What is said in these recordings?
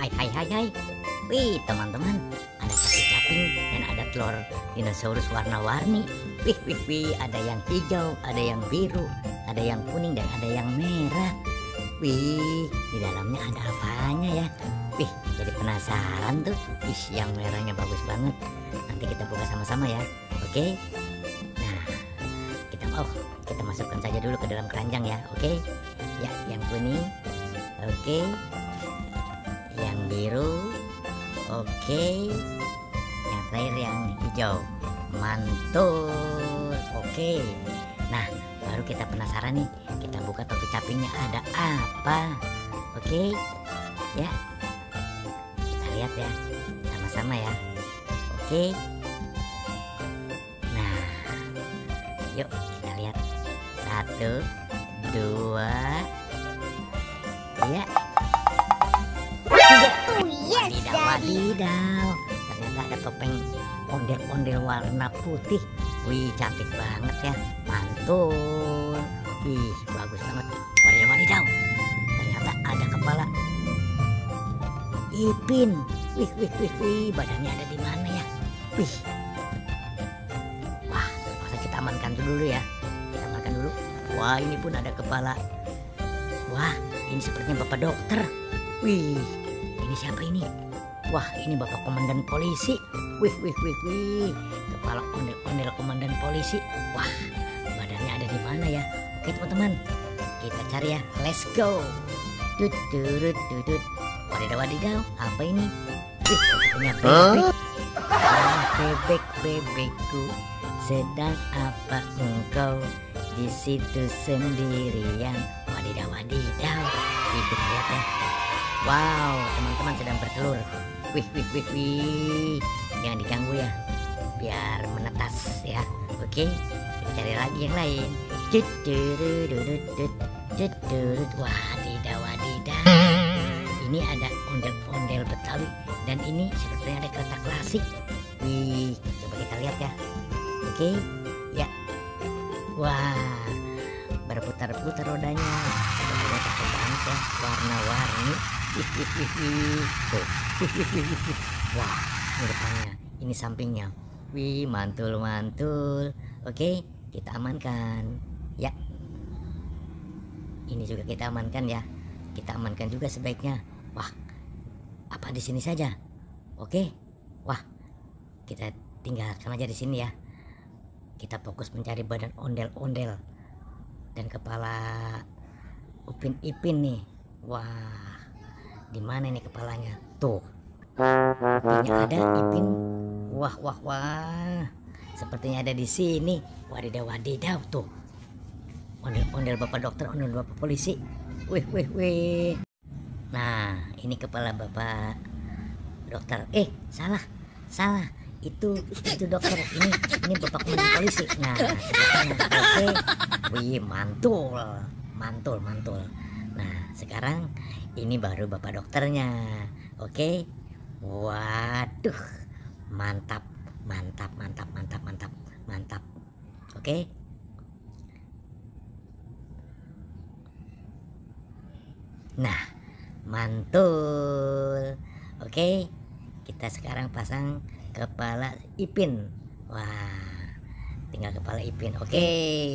Hai hai hai hai. Wih teman-teman, ada caping-caping dan ada telur dinosaurus warna-warni. Wih wih wih, ada yang hijau, ada yang biru, ada yang kuning dan ada yang merah. Wih, di dalamnya ada apanya ya? Wih, jadi penasaran tuh. Ih, yang merahnya bagus banget. Nanti kita buka sama-sama ya. Oke. Nah, kita masukkan saja dulu ke dalam keranjang ya. Oke. Ya, yang kuning. Oke. Yang biru. Oke. Yang terakhir yang hijau. Mantul. Oke. Nah, baru kita penasaran nih. Kita buka topi capingnya ada apa. Oke. Ya. Kita lihat ya. Sama-sama ya. Oke. Nah, yuk kita lihat. 1, 2, ya. 3. Wadidaw, wadidaw. Ternyata ada topeng ondel-ondel warna putih. Wih, cantik banget ya. Mantul. Wih, bagus banget. Wadidaw, wadidaw. Ternyata ada kepala Ipin. Wih, wih, wih, wih. Badannya ada di mana ya? Wih. Wah, terpaksa kita amankan dulu ya. Kita amankan dulu. Wah, ini pun ada kepala. Wah, ini sepertinya Bapak Dokter. Wih, ini siapa ini? Wah, ini Bapak Komandan Polisi. Wih, wih, wih, wih. Kepala ondel-ondel Komandan Polisi. Wah, badannya ada di mana ya? Oke teman-teman, kita cari ya. Let's go. Dut, dut, dut, dut. Wadidaw, wadidaw. Apa ini? Wih, punya bebek. Ah, bebek, bebekku. Sedang apa engkau di situ sendirian? Wadidaw, wadidaw. Kita lihat ya. Wow, teman-teman sedang bertelur. Wih, wih, wih, wih. Jangan diganggu ya, biar menetas ya. Oke, kita cari lagi yang lain. Wadidaw, wadidaw. Ini ada ondel-ondel Betawi dan ini sepertinya ada kereta klasik. Wih, coba kita lihat ya. Oke, ya. Wah, berputar-putar rodanya. Rodanya cakep banget ya, warna-warni. Tuh. Wah, ini depannya, ini sampingnya. Wih, mantul mantul. Oke, kita amankan ya. Ini juga kita amankan ya. Kita amankan juga sebaiknya. Wah, apa di sini saja? Oke. Wah, kita tinggalkan aja di sini ya. Kita fokus mencari badan ondel-ondel dan kepala Upin Ipin nih. Wah, di mana ini kepalanya? Tuh, Ipinnya ada, Ipin. Wah, wah, wah. Sepertinya ada di sini. Wadidaw, wadidaw tuh. Ondel-ondel Bapak Dokter, ondel Bapak Polisi. Wih, wih, wih. Nah, ini kepala Bapak Dokter. Salah, salah. Itu dokter. Ini Bapak Komandan Polisi. Nah, oke. Wih, mantul, mantul, mantul. Nah, sekarang ini baru Bapak Dokternya. Oke. Waduh, mantap, mantap, mantap, mantap, mantap, mantap. Oke. Nah, mantul. Oke, kita sekarang pasang kepala Ipin. Wah, tinggal kepala Ipin. Oke,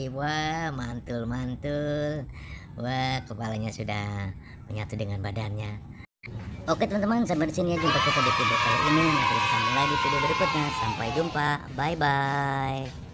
wah, mantul, mantul. Wah, kepalanya sudah menyatu dengan badannya. Oke teman-teman, sampai di sini ya jumpa kita di video kali ini. Nanti kita sambung lagi di video berikutnya. Sampai jumpa, bye bye.